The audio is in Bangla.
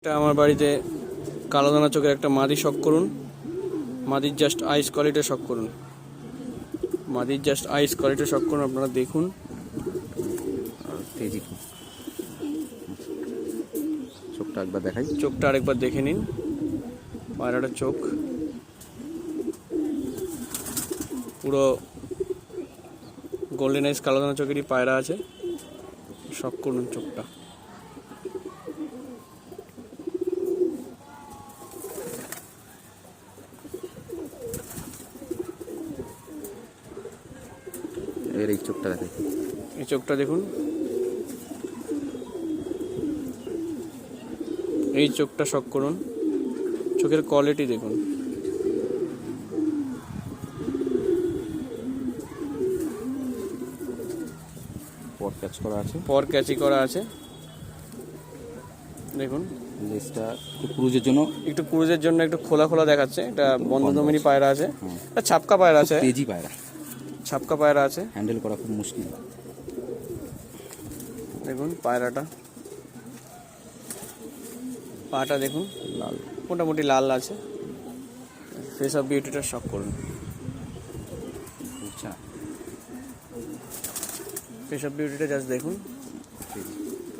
এটা আমার বাড়িতে কালো দানা চোখের একটা মাদি শখ করুন। মাদির জাস্ট আইস কোয়ালিটি শখ করুন। মাদির জাস্ট আইস কোয়ালিটি শখ করুন। আপনারা দেখুন, তেজি চোখটা একবার দেখাই। চোখটা আরেকবার দেখে নিন। পায়রাটার চোখ পুরো গোল্ডেন আইস কালো দানা চোখেরই পায়রা আছে। শখ করুন চোখটা। এর এই চোখটা দেখাই। এই চোখটা দেখুন, এই চোখটা শখ করুন। চোখের কোয়ালিটি দেখুন। পর ক্যাচ করা আছে, পর ক্যাচি করা আছে। দেখুন লেজটা একটু ক্রুজের জন্য, একটু ক্রুজের জন্য একটু খোলা খোলা দেখাচ্ছে। এটা বন্ধ দমিনী পায়রা আছে, এটা ছাপকা পায়রা আছে, তেজি পায়রা, ছাপকা পায়রা আছে। হ্যান্ডেল করা খুব মুশকিল। দেখুন পায়রাটা, পাটা দেখুন, লাল, মোটামুটি লাল আছে। ফেস অফ বিউটিটা শখ করুন। আচ্ছা ফেস অফ বিউটিটা জাস্ট দেখুন। তেজি।